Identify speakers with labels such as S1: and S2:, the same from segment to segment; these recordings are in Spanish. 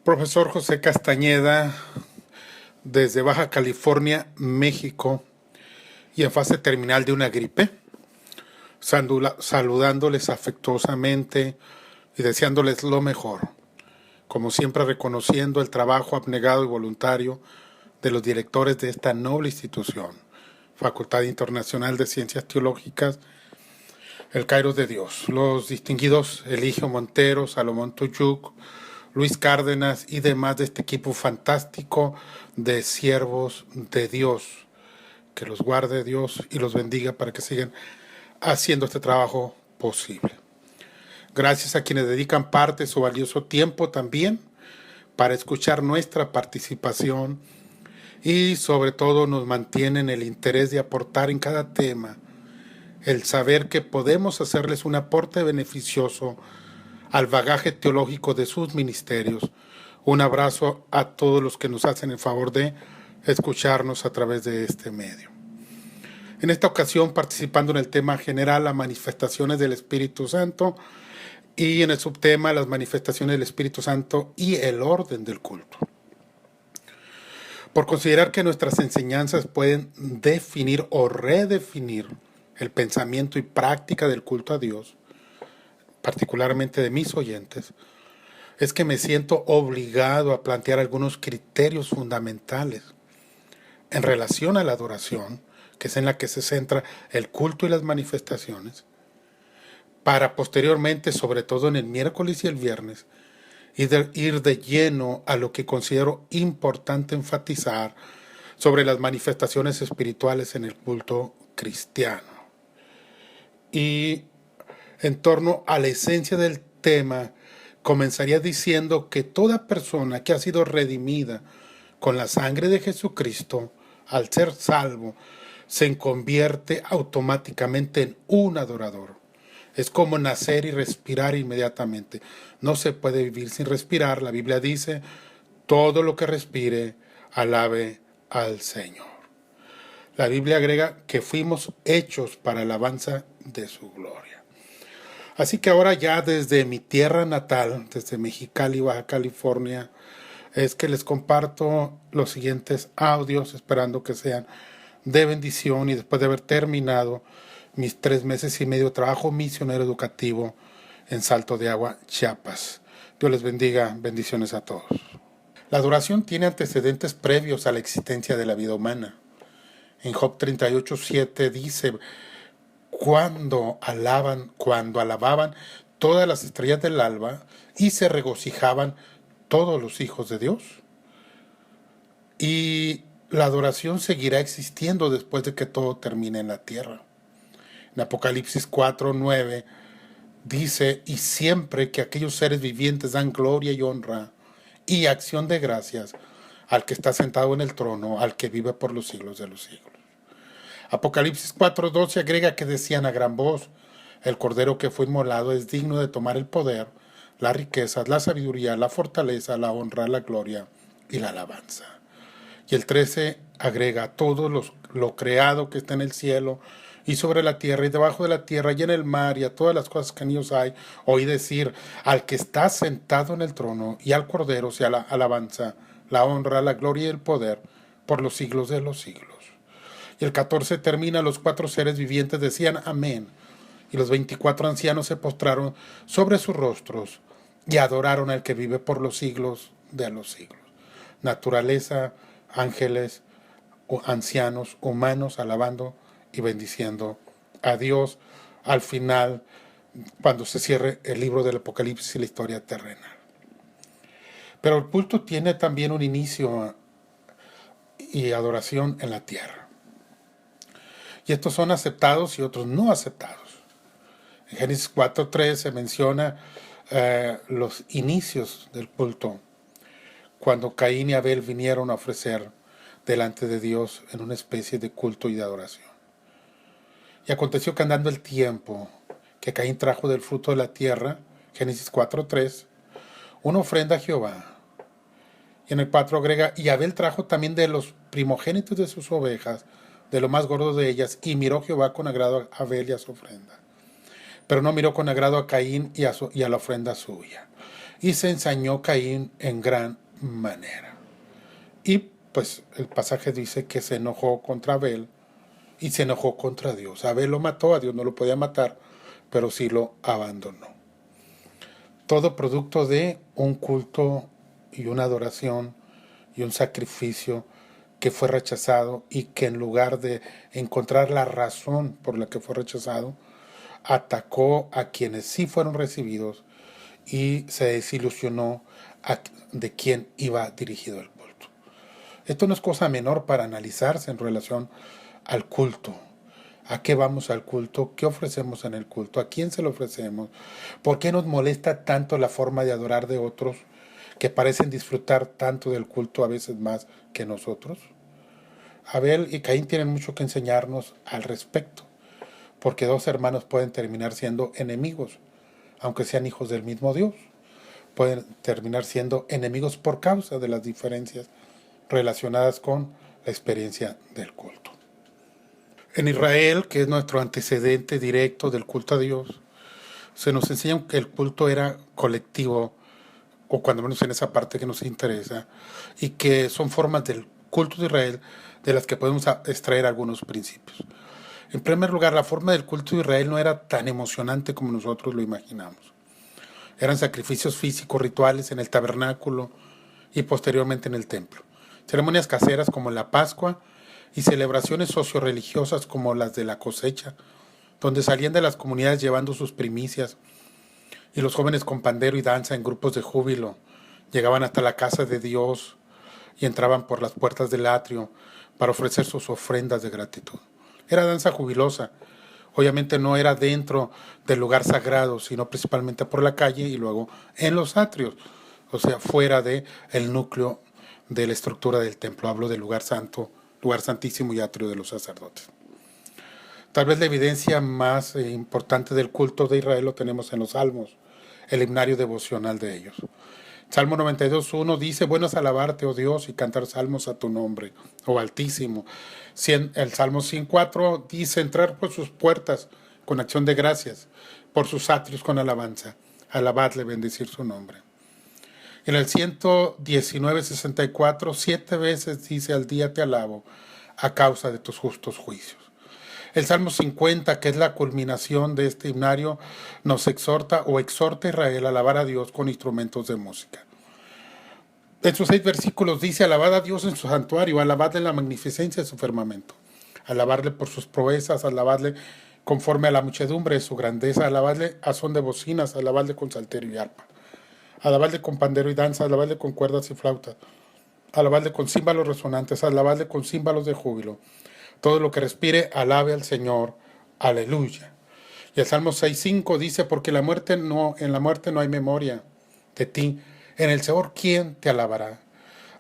S1: Profesor José Castañeda, desde Baja California, México, y en fase terminal de una gripe, saludándoles afectuosamente y deseándoles lo mejor, como siempre reconociendo el trabajo abnegado y voluntario de los directores de esta noble institución, Facultad Internacional de Ciencias Teológicas, el Cairo de Dios, los distinguidos Eligio Montero, Salomón Tuyuk, Luis Cárdenas y demás de este equipo fantástico de siervos de Dios. Que los guarde Dios y los bendiga para que sigan haciendo este trabajo posible. Gracias a quienes dedican parte de su valioso tiempo también para escuchar nuestra participación y sobre todo nos mantienen el interés de aportar en cada tema, el saber que podemos hacerles un aporte beneficioso al bagaje teológico de sus ministerios. Un abrazo a todos los que nos hacen el favor de escucharnos a través de este medio. En esta ocasión participando en el tema general, las manifestaciones del Espíritu Santo, y en el subtema, las manifestaciones del Espíritu Santo y el orden del culto. Por considerar que nuestras enseñanzas pueden definir o redefinir el pensamiento y práctica del culto a Dios, particularmente de mis oyentes, es que me siento obligado a plantear algunos criterios fundamentales en relación a la adoración, que es en la que se centra el culto y las manifestaciones, para posteriormente, sobre todo en el miércoles y el viernes, ir de lleno a lo que considero importante enfatizar sobre las manifestaciones espirituales en el culto cristiano. Y en torno a la esencia del tema, comenzaría diciendo que toda persona que ha sido redimida con la sangre de Jesucristo, al ser salvo, se convierte automáticamente en un adorador. Es como nacer y respirar inmediatamente. No se puede vivir sin respirar. La Biblia dice, todo lo que respire, alabe al Señor. La Biblia agrega que fuimos hechos para alabanza de su gloria. Así que ahora ya desde mi tierra natal, desde Mexicali, Baja California, es que les comparto los siguientes audios, esperando que sean de bendición, y después de haber terminado mis 3 meses y medio de trabajo misionero educativo en Salto de Agua, Chiapas. Dios les bendiga, bendiciones a todos. La adoración tiene antecedentes previos a la existencia de la vida humana. En Job 38:7 dice, cuando alababan todas las estrellas del alba y se regocijaban todos los hijos de Dios. Y la adoración seguirá existiendo después de que todo termine en la tierra. En Apocalipsis 4:9 dice, y siempre que aquellos seres vivientes dan gloria y honra y acción de gracias al que está sentado en el trono, al que vive por los siglos de los siglos. Apocalipsis 4:12 agrega que decían a gran voz, el cordero que fue inmolado es digno de tomar el poder, las riquezas, la sabiduría, la fortaleza, la honra, la gloria y la alabanza. Y el 13 agrega todo lo creado que está en el cielo y sobre la tierra y debajo de la tierra y en el mar y a todas las cosas que en ellos hay, oí decir, al que está sentado en el trono y al cordero sea la alabanza, la honra, la gloria y el poder por los siglos de los siglos. Y el 14 termina, los 4 seres vivientes decían amén, y los 24 ancianos se postraron sobre sus rostros y adoraron al que vive por los siglos de los siglos. Naturaleza, ángeles, ancianos, humanos, alabando y bendiciendo a Dios al final, cuando se cierre el libro del Apocalipsis y la historia terrenal. Pero el culto tiene también un inicio y adoración en la tierra. Y estos son aceptados y otros no aceptados. En Génesis 4:3 se menciona los inicios del culto, cuando Caín y Abel vinieron a ofrecer delante de Dios en una especie de culto y de adoración. Y aconteció que andando el tiempo, que Caín trajo del fruto de la tierra, Génesis 4:3, una ofrenda a Jehová. Y en el 4 agrega, y Abel trajo también de los primogénitos de sus ovejas, de lo más gordo de ellas, y miró Jehová con agrado a Abel y a su ofrenda. Pero no miró con agrado a Caín y a la ofrenda suya. y se ensañó Caín en gran manera. Y pues el pasaje dice que se enojó contra Abel y se enojó contra Dios. Abel lo mató, a Dios no lo podía matar, pero sí lo abandonó. Todo producto de un culto y una adoración y un sacrificio que fue rechazado y que en lugar de encontrar la razón por la que fue rechazado, atacó a quienes sí fueron recibidos y se desilusionó de quién iba dirigido el culto. Esto no es cosa menor para analizarse en relación al culto. ¿A qué vamos al culto? ¿Qué ofrecemos en el culto? ¿A quién se lo ofrecemos? ¿Por qué nos molesta tanto la forma de adorar de otros que parecen disfrutar tanto del culto a veces más que nosotros? Abel y Caín tienen mucho que enseñarnos al respecto, porque dos hermanos pueden terminar siendo enemigos, aunque sean hijos del mismo Dios. Pueden terminar siendo enemigos por causa de las diferencias relacionadas con la experiencia del culto. En Israel, que es nuestro antecedente directo del culto a Dios, se nos enseña que el culto era colectivo, o cuando menos en esa parte que nos interesa, y que son formas del culto de Israel de las que podemos extraer algunos principios. En primer lugar, la forma del culto de Israel no era tan emocionante como nosotros lo imaginamos. Eran sacrificios físicos, rituales en el tabernáculo y posteriormente en el templo. Ceremonias caseras como la Pascua y celebraciones socio-religiosas como las de la cosecha, donde salían de las comunidades llevando sus primicias y los jóvenes con pandero y danza en grupos de júbilo llegaban hasta la casa de Dios y entraban por las puertas del atrio para ofrecer sus ofrendas de gratitud. Era danza jubilosa. Obviamente no era dentro del lugar sagrado, sino principalmente por la calle y luego en los atrios, o sea, fuera de el núcleo de la estructura del templo. Hablo del lugar santo, lugar santísimo y atrio de los sacerdotes. Tal vez la evidencia más importante del culto de Israel lo tenemos en los salmos, el himnario devocional de ellos. Salmo 92.1 dice, bueno es alabarte, oh Dios, y cantar salmos a tu nombre, oh Altísimo. El Salmo 104 dice, entrar por sus puertas con acción de gracias, por sus atrios con alabanza, alabadle, bendecir su nombre. En el 119.64, 7 veces dice, al día te alabo, a causa de tus justos juicios. El Salmo 50, que es la culminación de este himnario, nos exhorta a Israel a alabar a Dios con instrumentos de música. En sus 6 versículos dice, alabad a Dios en su santuario, alabadle en la magnificencia de su firmamento, alabarle por sus proezas, alabadle conforme a la muchedumbre de su grandeza, alabadle a son de bocinas, alabadle con salterio y arpa, alabadle con pandero y danza, alabadle con cuerdas y flautas, alabadle con címbalos resonantes, alabadle con címbalos de júbilo. Todo lo que respire, alabe al Señor. Aleluya. Y el Salmo 6.5 dice, porque en la muerte no hay memoria de ti. En el Seol, ¿quién te alabará?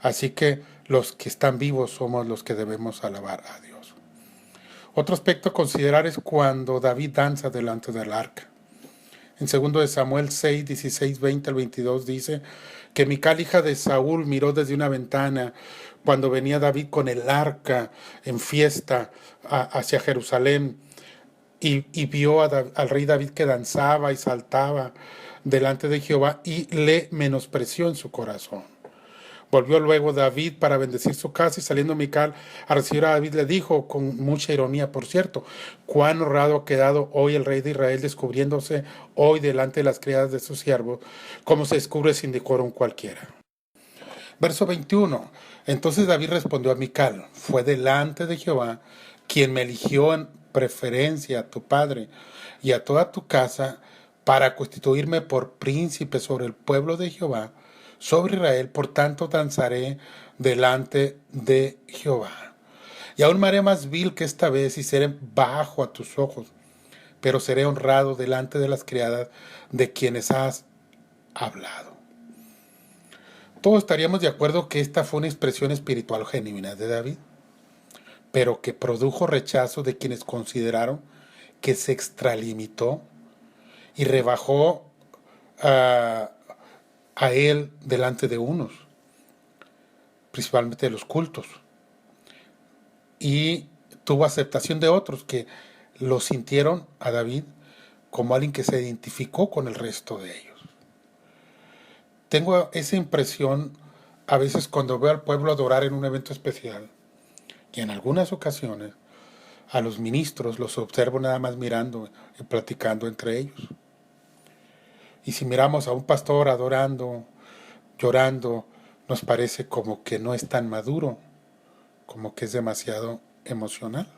S1: Así que los que están vivos somos los que debemos alabar a Dios. Otro aspecto a considerar es cuando David danza delante del arca. En 2 de Samuel 6, 16, 20 al 22 dice que Mical, hija de Saúl, miró desde una ventana cuando venía David con el arca en fiesta hacia Jerusalén y vio al rey David que danzaba y saltaba delante de Jehová y le menospreció en su corazón. Volvió luego David para bendecir su casa y saliendo Mical a recibir a David le dijo con mucha ironía, por cierto, cuán honrado ha quedado hoy el rey de Israel descubriéndose hoy delante de las criadas de sus siervos, como se descubre sin decorum cualquiera. Verso 21. Entonces David respondió a Mical, fue delante de Jehová quien me eligió en preferencia a tu padre y a toda tu casa para constituirme por príncipe sobre el pueblo de Jehová, sobre Israel, por tanto danzaré delante de Jehová. Y aún me haré más vil que esta vez y seré bajo a tus ojos, pero seré honrado delante de las criadas de quienes has hablado. Todos estaríamos de acuerdo que esta fue una expresión espiritual genuina de David, pero que produjo rechazo de quienes consideraron que se extralimitó y rebajó a él delante de unos, principalmente de los cultos, y tuvo aceptación de otros que lo sintieron a David como alguien que se identificó con el resto de ellos. tengo esa impresión a veces cuando veo al pueblo adorar en un evento especial, y en algunas ocasiones a los ministros los observo nada más mirando y platicando entre ellos. Y si miramos a un pastor adorando, llorando, nos parece como que no es tan maduro, como que es demasiado emocional.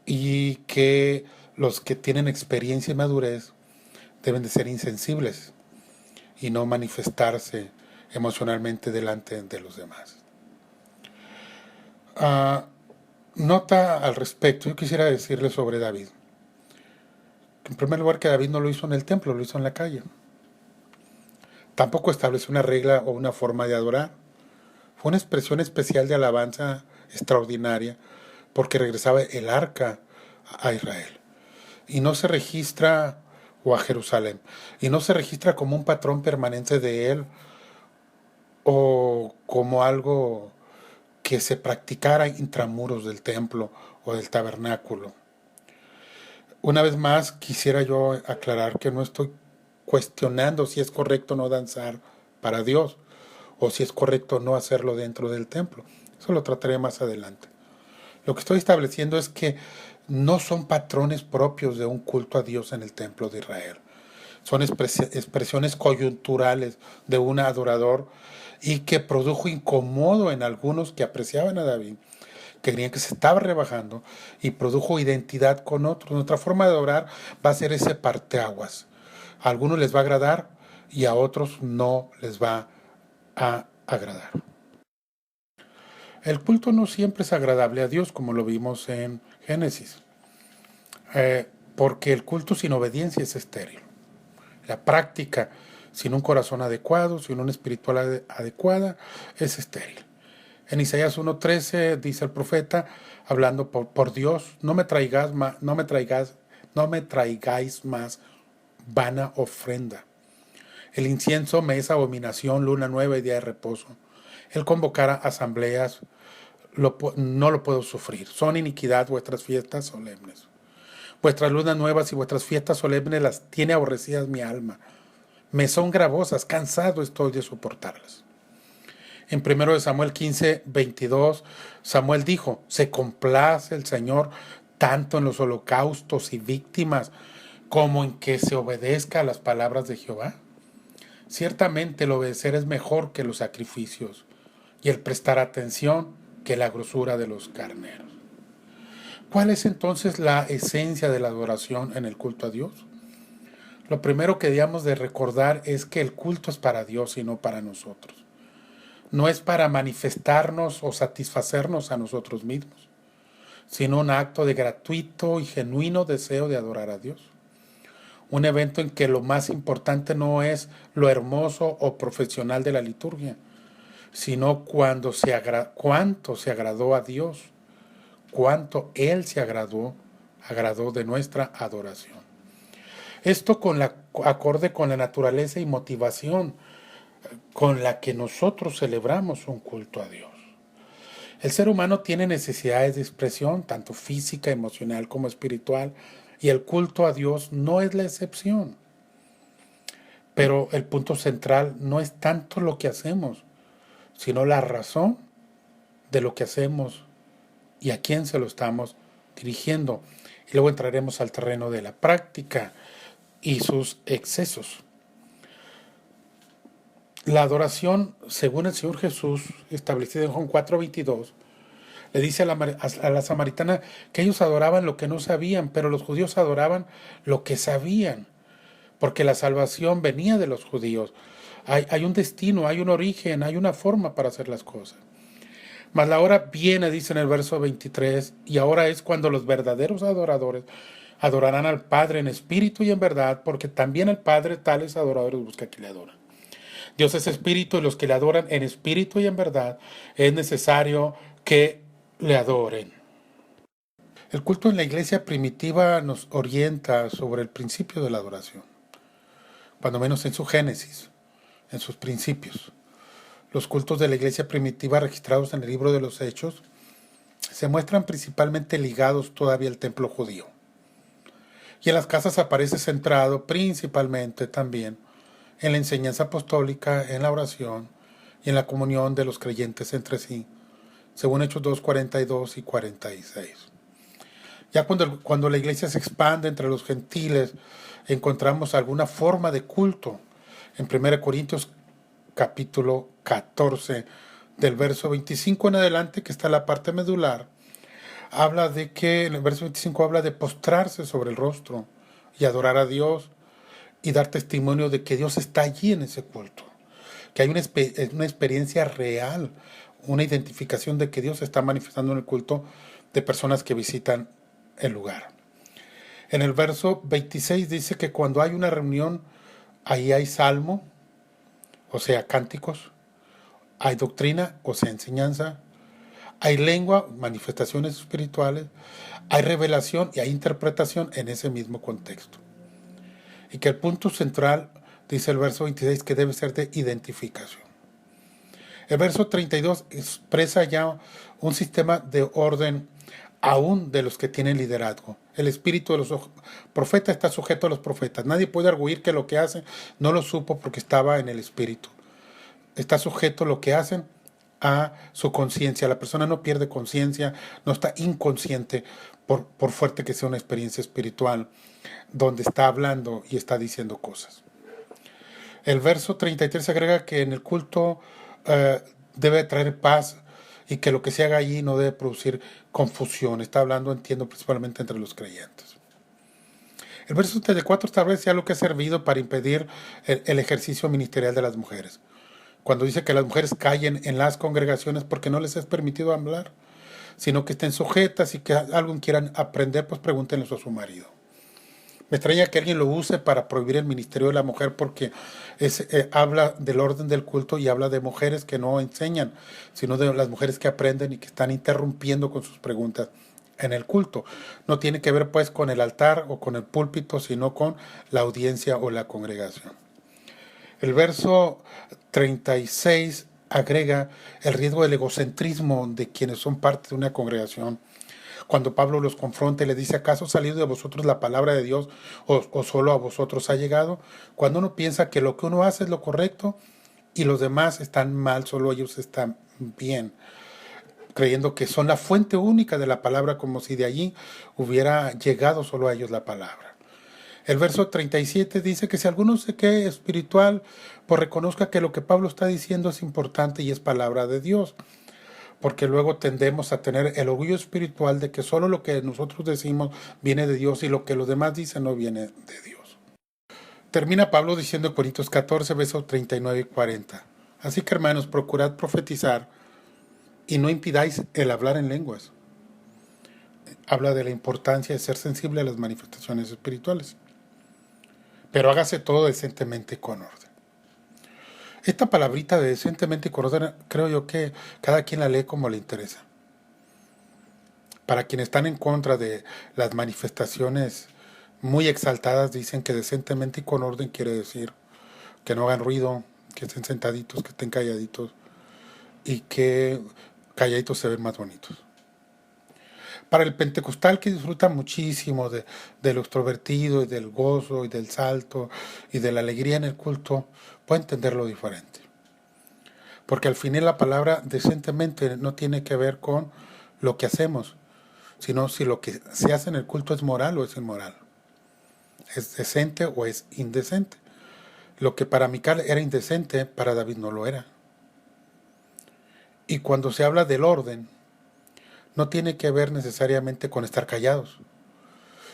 S1: Y que los que tienen experiencia y madurez deben de ser insensibles y no manifestarse emocionalmente delante de los demás. Nota al respecto, yo quisiera decirle sobre David. En primer lugar, que David no lo hizo en el templo, lo hizo en la calle. Tampoco estableció una regla o una forma de adorar. Fue una expresión especial de alabanza extraordinaria porque regresaba el arca a Israel. Y no se registra, o a Jerusalén, y no se registra como un patrón permanente de él o como algo que se practicara intramuros del templo o del tabernáculo. Una vez más, quisiera yo aclarar que no estoy cuestionando si es correcto no danzar para Dios o si es correcto no hacerlo dentro del templo. Eso lo trataré más adelante. Lo que estoy estableciendo es que no son patrones propios de un culto a Dios en el templo de Israel. Son expresiones coyunturales de un adorador y que produjo incomodo en algunos que apreciaban a David, que creían que se estaba rebajando, y produjo identidad con otros. Nuestra forma de adorar va a ser ese parteaguas. A algunos les va a agradar y a otros no les va a agradar. El culto no siempre es agradable a Dios, como lo vimos en Génesis, porque el culto sin obediencia es estéril. La práctica sin un corazón adecuado, sin una espiritualidad adecuada, es estéril. En Isaías 1:13 dice el profeta, hablando por Dios, no me traigáis más vana ofrenda. El incienso me es abominación, luna nueva y día de reposo. El convocar a asambleas no lo puedo sufrir. Son iniquidad vuestras fiestas solemnes. Vuestras lunas nuevas y vuestras fiestas solemnes las tiene aborrecidas mi alma. Me son gravosas, cansado estoy de soportarlas. En 1 Samuel 15:22, Samuel dijo, se complace el Señor tanto en los holocaustos y víctimas como en que se obedezca a las palabras de Jehová. Ciertamente el obedecer es mejor que los sacrificios y el prestar atención que la grosura de los carneros. ¿Cuál es entonces la esencia de la adoración en el culto a Dios? Lo primero que debemos de recordar es que el culto es para Dios y no para nosotros. No es para manifestarnos o satisfacernos a nosotros mismos, sino un acto de gratuito y genuino deseo de adorar a Dios. Un evento en que lo más importante no es lo hermoso o profesional de la liturgia, sino cuánto se agradó a Dios, cuánto Él se agradó de nuestra adoración. Esto acorde con la naturaleza y motivación con la que nosotros celebramos un culto a Dios. El ser humano tiene necesidades de expresión, tanto física, emocional como espiritual, y el culto a Dios no es la excepción. Pero el punto central no es tanto lo que hacemos, sino la razón de lo que hacemos y a quién se lo estamos dirigiendo. Y luego entraremos al terreno de la práctica y sus excesos. La adoración, según el Señor Jesús, establecida en Juan 4:22, le dice a la samaritana que ellos adoraban lo que no sabían, pero los judíos adoraban lo que sabían, porque la salvación venía de los judíos. Hay un destino, hay un origen, hay una forma para hacer las cosas. Mas la hora viene, dice en el verso 23, y ahora es cuando los verdaderos adoradores adorarán al Padre en espíritu y en verdad, porque también el Padre tales adoradores busca que le adoren. Dios es espíritu y los que le adoran en espíritu y en verdad es necesario que le adoren. El culto en la iglesia primitiva nos orienta sobre el principio de la adoración, cuando menos en su génesis, en sus principios. Los cultos de la iglesia primitiva registrados en el libro de los Hechos se muestran principalmente ligados todavía al templo judío. Y en las casas aparece centrado principalmente también en la enseñanza apostólica, en la oración y en la comunión de los creyentes entre sí, según Hechos 2, 42 y 46. Ya cuando la iglesia se expande entre los gentiles, encontramos alguna forma de culto. En 1 Corintios capítulo 14, del verso 25 en adelante, que está la parte medular, habla de que, en el verso 25 habla de postrarse sobre el rostro y adorar a Dios y dar testimonio de que Dios está allí en ese culto, que hay una experiencia real, una identificación de que Dios se está manifestando en el culto de personas que visitan el lugar. En el verso 26 dice que cuando hay una reunión, ahí hay salmo, o sea, cánticos, hay doctrina, o sea, enseñanza, hay lengua, manifestaciones espirituales, hay revelación y hay interpretación en ese mismo contexto. Y que el punto central, dice el verso 26, que debe ser de identificación. El verso 32 expresa ya un sistema de orden aún de los que tienen liderazgo. El espíritu de los profetas está sujeto a los profetas. Nadie puede arguir que lo que hacen no lo supo porque estaba en el espíritu. Está sujeto lo que hacen a su conciencia. La persona no pierde conciencia, no está inconsciente por fuerte que sea una experiencia espiritual donde está hablando y está diciendo cosas. El verso 33 agrega que en el culto debe traer paz y que lo que se haga allí no debe producir confusión. Está hablando, entiendo, principalmente entre los creyentes. El verso 34 establece algo que ha servido para impedir el ejercicio ministerial de las mujeres. Cuando dice que las mujeres callen en las congregaciones porque no les es permitido hablar, sino que estén sujetas y que algo quieran aprender, pues pregúntenle a su marido. Me extraña que alguien lo use para prohibir el ministerio de la mujer porque habla del orden del culto y habla de mujeres que no enseñan, sino de las mujeres que aprenden y que están interrumpiendo con sus preguntas en el culto. No tiene que ver pues con el altar o con el púlpito, sino con la audiencia o la congregación. El verso 36 agrega el riesgo del egocentrismo de quienes son parte de una congregación. Cuando Pablo los confronta y le dice, ¿acaso ha salido de vosotros la palabra de Dios o solo a vosotros ha llegado? Cuando uno piensa que lo que uno hace es lo correcto y los demás están mal, solo ellos están bien, creyendo que son la fuente única de la palabra, como si de allí hubiera llegado solo a ellos la palabra. El verso 37 dice que si alguno se cree espiritual, pues reconozca que lo que Pablo está diciendo es importante y es palabra de Dios. Porque luego tendemos a tener el orgullo espiritual de que solo lo que nosotros decimos viene de Dios y lo que los demás dicen no viene de Dios. Termina Pablo diciendo en Corintios 14, versos 39 y 40. Así que hermanos, procurad profetizar y no impidáis el hablar en lenguas. Habla de la importancia de ser sensible a las manifestaciones espirituales. Pero hágase todo decentemente y con orden. Esta palabrita de decentemente y con orden, creo yo que cada quien la lee como le interesa. Para quienes están en contra de las manifestaciones muy exaltadas, dicen que decentemente y con orden quiere decir que no hagan ruido, que estén sentaditos, que estén calladitos y que calladitos se ven más bonitos. Para el pentecostal, que disfruta muchísimo de lo extrovertido y del gozo y del salto y de la alegría en el culto, puede entenderlo diferente. Porque al final la palabra decentemente no tiene que ver con lo que hacemos, sino si lo que se hace en el culto es moral o es inmoral. Es decente o es indecente. Lo que para Mical era indecente, para David no lo era. Y cuando se habla del orden, no tiene que ver necesariamente con estar callados,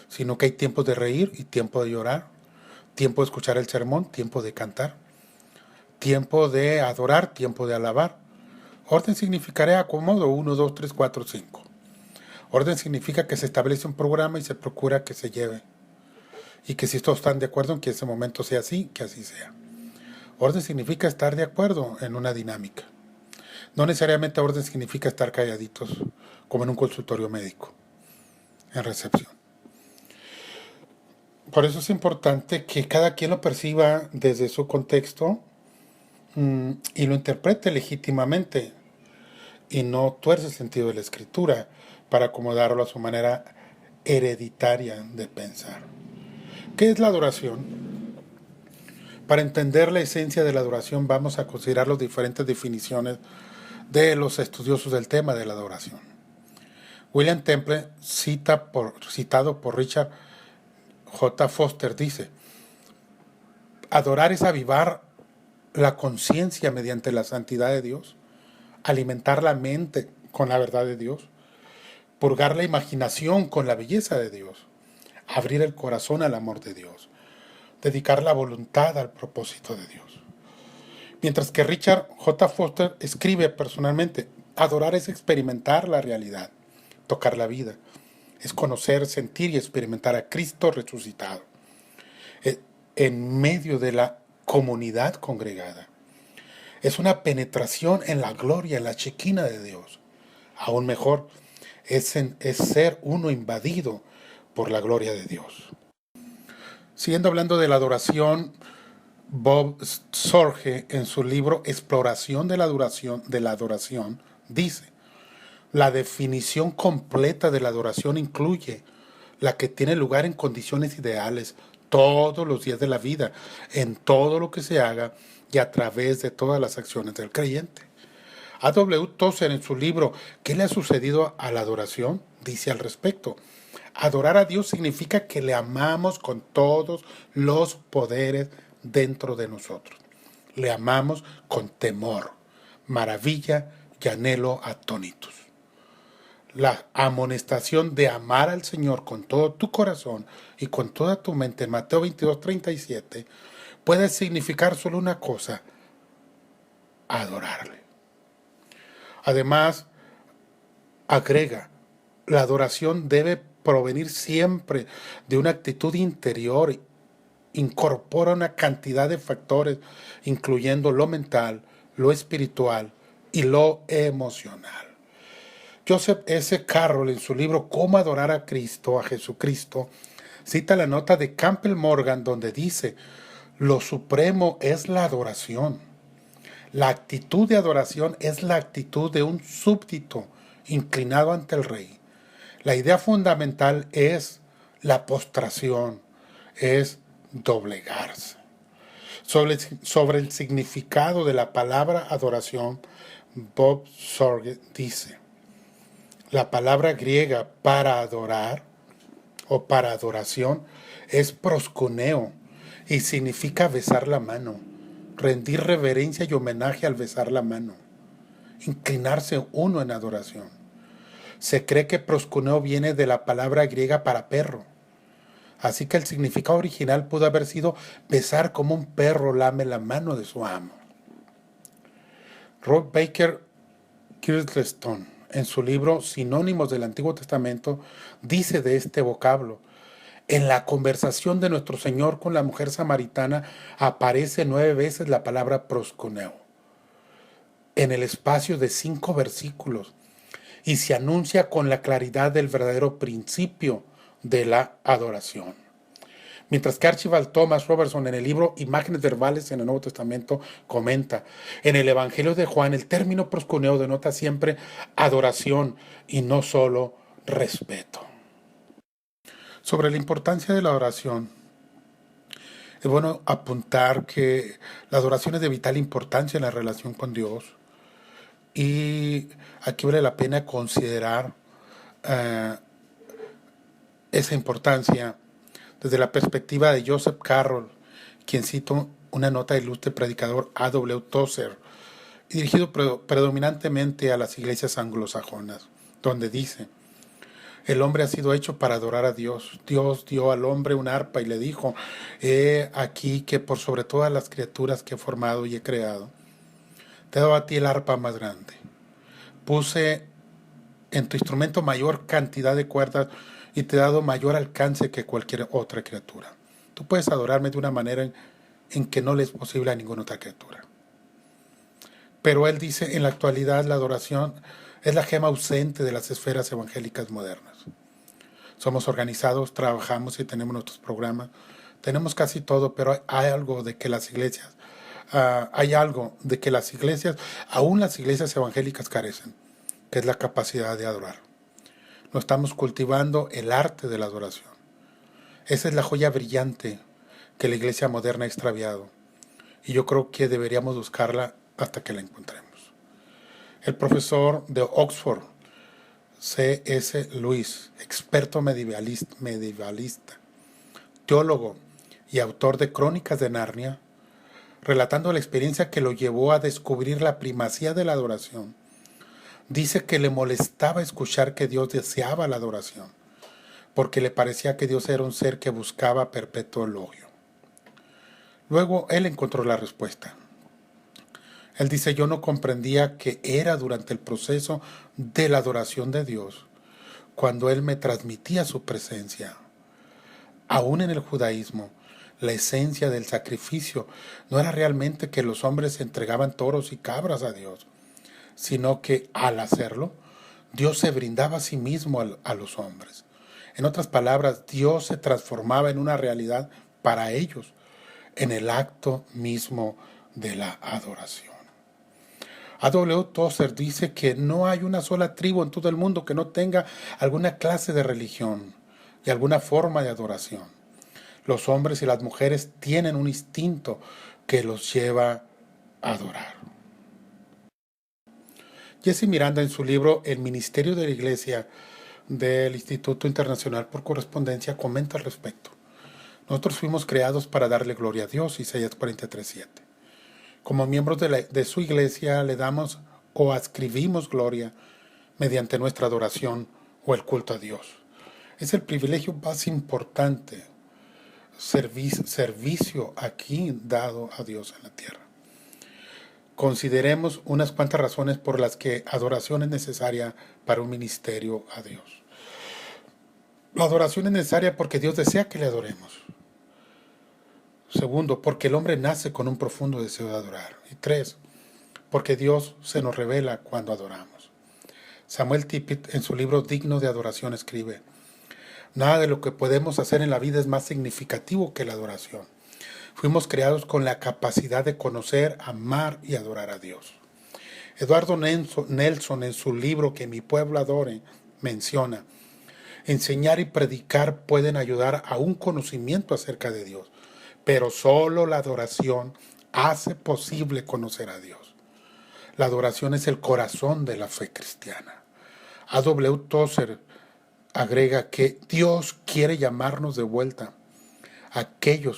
S1: sino que hay tiempo de reír y tiempo de llorar, tiempo de escuchar el sermón, tiempo de cantar, tiempo de adorar, tiempo de alabar. Orden significaría acomodo 1, 2, 3, 4, 5. Orden significa que se establece un programa y se procura que se lleve. Y que si todos están de acuerdo en que ese momento sea así, que así sea. Orden significa estar de acuerdo en una dinámica. No necesariamente orden significa estar calladitos, como en un consultorio médico, en recepción. Por eso es importante que cada quien lo perciba desde su contexto y lo interprete legítimamente y no tuerce el sentido de la escritura para acomodarlo a su manera hereditaria de pensar. ¿Qué es la adoración? Para entender la esencia de la adoración vamos a considerar las diferentes definiciones de los estudiosos del tema de la adoración. William Temple, citado por Richard J. Foster, dice: adorar es avivar la conciencia mediante la santidad de Dios, alimentar la mente con la verdad de Dios, purgar la imaginación con la belleza de Dios, abrir el corazón al amor de Dios, dedicar la voluntad al propósito de Dios. Mientras que Richard J. Foster escribe personalmente: adorar es experimentar la realidad, tocar la vida, es conocer, sentir y experimentar a Cristo resucitado en medio de la comunidad congregada. Es una penetración en la gloria, en la chequina de Dios. Aún mejor, es ser uno invadido por la gloria de Dios. Siguiendo hablando de la adoración, Bob Sorge, en su libro Exploración de la adoración, dice: la definición completa de la adoración incluye la que tiene lugar en condiciones ideales todos los días de la vida, en todo lo que se haga y a través de todas las acciones del creyente. A.W. Tozer, en su libro ¿Qué le ha sucedido a la adoración?, dice al respecto: adorar a Dios significa que le amamos con todos los poderes dentro de nosotros. Le amamos con temor, maravilla y anhelo atónitos. La amonestación de amar al Señor con todo tu corazón y con toda tu mente, Mateo 22:37, puede significar solo una cosa: adorarle. Además, agrega: la adoración debe provenir siempre de una actitud interior. Incorpora una cantidad de factores, incluyendo lo mental, lo espiritual y lo emocional. Joseph S. Carroll, en su libro Cómo adorar a Cristo, a Jesucristo, cita la nota de Campbell Morgan donde dice: lo supremo es la adoración. La actitud de adoración es la actitud de un súbdito inclinado ante el rey. La idea fundamental es la postración, es doblegarse. Sobre el significado de la palabra adoración, Bob Sorge dice: la palabra griega para adorar o para adoración es proskuneo y significa besar la mano, rendir reverencia y homenaje al besar la mano, inclinarse uno en adoración. Se cree que proskuneo viene de la palabra griega para perro, así que el significado original pudo haber sido besar como un perro lame la mano de su amo. Rob Baker Kirtlestone, en su libro Sinónimos del Antiguo Testamento, dice de este vocablo: en la conversación de nuestro Señor con la mujer samaritana aparece 9 veces la palabra proskuneo, en el espacio de 5 versículos, y se anuncia con la claridad del verdadero principio de la adoración. Mientras que Archibald Thomas Robertson, en el libro Imágenes verbales en el Nuevo Testamento, comenta: en el Evangelio de Juan el término proskuneo denota siempre adoración y no solo respeto. Sobre la importancia de la adoración, es bueno apuntar que la adoración es de vital importancia en la relación con Dios, y aquí vale la pena considerar esa importancia desde la perspectiva de Joseph Carroll, quien cita una nota del ilustre predicador A.W. Tozer, dirigido predominantemente a las iglesias anglosajonas, donde dice: el hombre ha sido hecho para adorar a Dios. Dios dio al hombre un arpa y le dijo: he aquí que por sobre todas las criaturas que he formado y he creado, te he dado a ti el arpa más grande. Puse en tu instrumento mayor cantidad de cuerdas y te he dado mayor alcance que cualquier otra criatura. Tú puedes adorarme de una manera en que no le es posible a ninguna otra criatura. Pero él dice: en la actualidad la adoración es la gema ausente de las esferas evangélicas modernas. Somos organizados, trabajamos y tenemos nuestros programas. Tenemos casi todo, pero hay algo de que las iglesias, aún las iglesias evangélicas carecen, que es la capacidad de adorar. No estamos cultivando el arte de la adoración. Esa es la joya brillante que la iglesia moderna ha extraviado. y yo creo que deberíamos buscarla hasta que la encontremos. El profesor de Oxford, C.S. Lewis, experto medievalista, teólogo y autor de Crónicas de Narnia, relatando la experiencia que lo llevó a descubrir la primacía de la adoración, dice que le molestaba escuchar que Dios deseaba la adoración, porque le parecía que Dios era un ser que buscaba perpetuo elogio. Luego él encontró la respuesta. Él dice, yo no comprendía que era durante el proceso de la adoración de Dios, cuando Él me transmitía su presencia. Aún en el judaísmo, la esencia del sacrificio no era realmente que los hombres entregaban toros y cabras a Dios, sino que al hacerlo, Dios se brindaba a sí mismo a los hombres. En otras palabras, Dios se transformaba en una realidad para ellos, en el acto mismo de la adoración. A.W. Tozer dice que no hay una sola tribu en todo el mundo que no tenga alguna clase de religión y alguna forma de adoración. Los hombres y las mujeres tienen un instinto que los lleva a adorar. Jesse Miranda, en su libro El Ministerio de la Iglesia del Instituto Internacional por Correspondencia, comenta al respecto. Nosotros fuimos creados para darle gloria a Dios, Isaías 43:7. Como miembros de su iglesia le damos o ascribimos gloria mediante nuestra adoración o el culto a Dios. Es el privilegio más importante, servicio aquí dado a Dios en la tierra. Consideremos unas cuantas razones por las que adoración es necesaria para un ministerio a Dios. La adoración es necesaria porque Dios desea que le adoremos. Segundo, porque el hombre nace con un profundo deseo de adorar. Y tres, porque Dios se nos revela cuando adoramos. Samuel Tippit, en su libro Digno de Adoración, escribe: nada de lo que podemos hacer en la vida es más significativo que la adoración. Fuimos creados con la capacidad de conocer, amar y adorar a Dios. Eduardo Nelson, en su libro Que mi pueblo adore, menciona: enseñar y predicar pueden ayudar a un conocimiento acerca de Dios, pero solo la adoración hace posible conocer a Dios. La adoración es el corazón de la fe cristiana. A.W. Tozer agrega que Dios quiere llamarnos de vuelta a aquello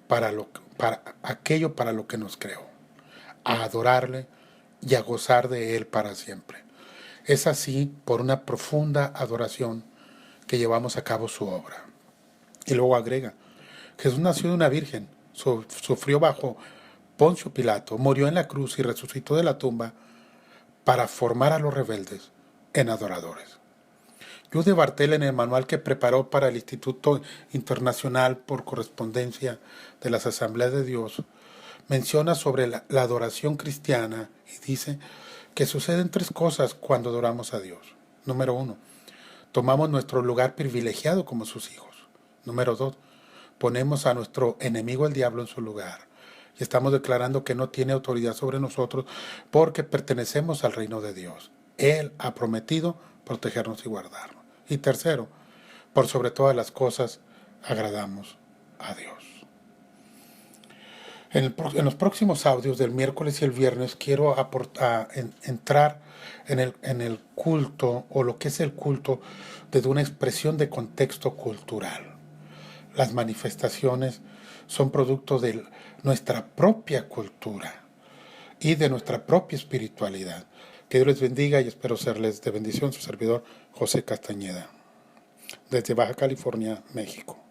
S1: para lo que nos creó, a adorarle y a gozar de Él para siempre. Es así por una profunda adoración que llevamos a cabo su obra. Y luego agrega: Jesús nació de una virgen, sufrió bajo Poncio Pilato, murió en la cruz y resucitó de la tumba para formar a los rebeldes en adoradores. Jude Bartel, en el manual que preparó para el Instituto Internacional por Correspondencia de las Asambleas de Dios, menciona sobre la adoración cristiana y dice que suceden tres cosas cuando adoramos a Dios. Número 1, tomamos nuestro lugar privilegiado como sus hijos. Número 2, ponemos a nuestro enemigo el diablo en su lugar y estamos declarando que no tiene autoridad sobre nosotros porque pertenecemos al reino de Dios. Él ha prometido protegernos y guardarnos. Y tercero, por sobre todas las cosas, agradamos a Dios. En los próximos audios del miércoles y el viernes quiero entrar en el culto, o lo que es el culto, desde una expresión de contexto cultural. Las manifestaciones son producto de nuestra propia cultura y de nuestra propia espiritualidad. Que Dios les bendiga y espero serles de bendición. Su servidor, José Castañeda, desde Baja California, México.